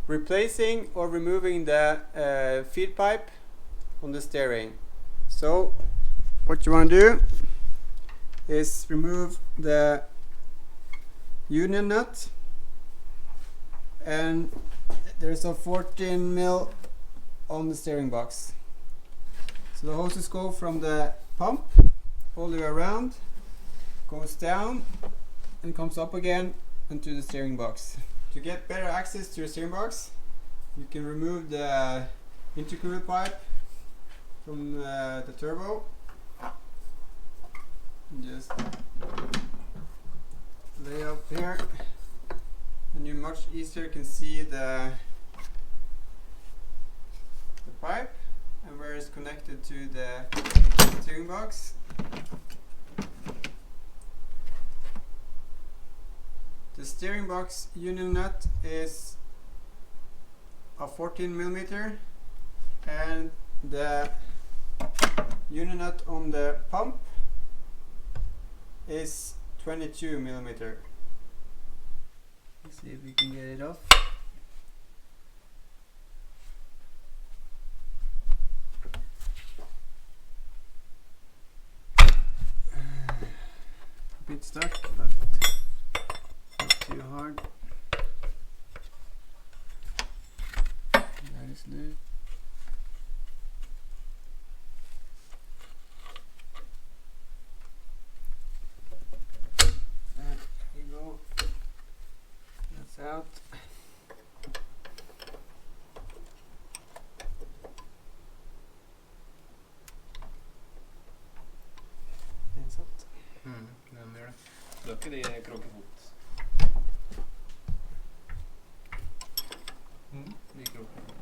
replacing or removing the feed pipe on the steering. So what you want to do is remove the union nut, and there's a 14 mil on the steering box. So the hoses go from the pump all the way around, goes down and comes up again into the steering box. To get better access to the steering box, you can remove the intercooler pipe from the turbo. Just lay up here, and you much easier can see the pipe and where it's connected to the steering box. The steering box union nut is a 14 millimeter, and the union nut on the pump is 22 millimeter. Let's see if we can get it off. A bit stuck, but not too hard. That is loose. There you go. That's out. Den satt. Den gör det. Löker det är krokefot. Det är krokefot.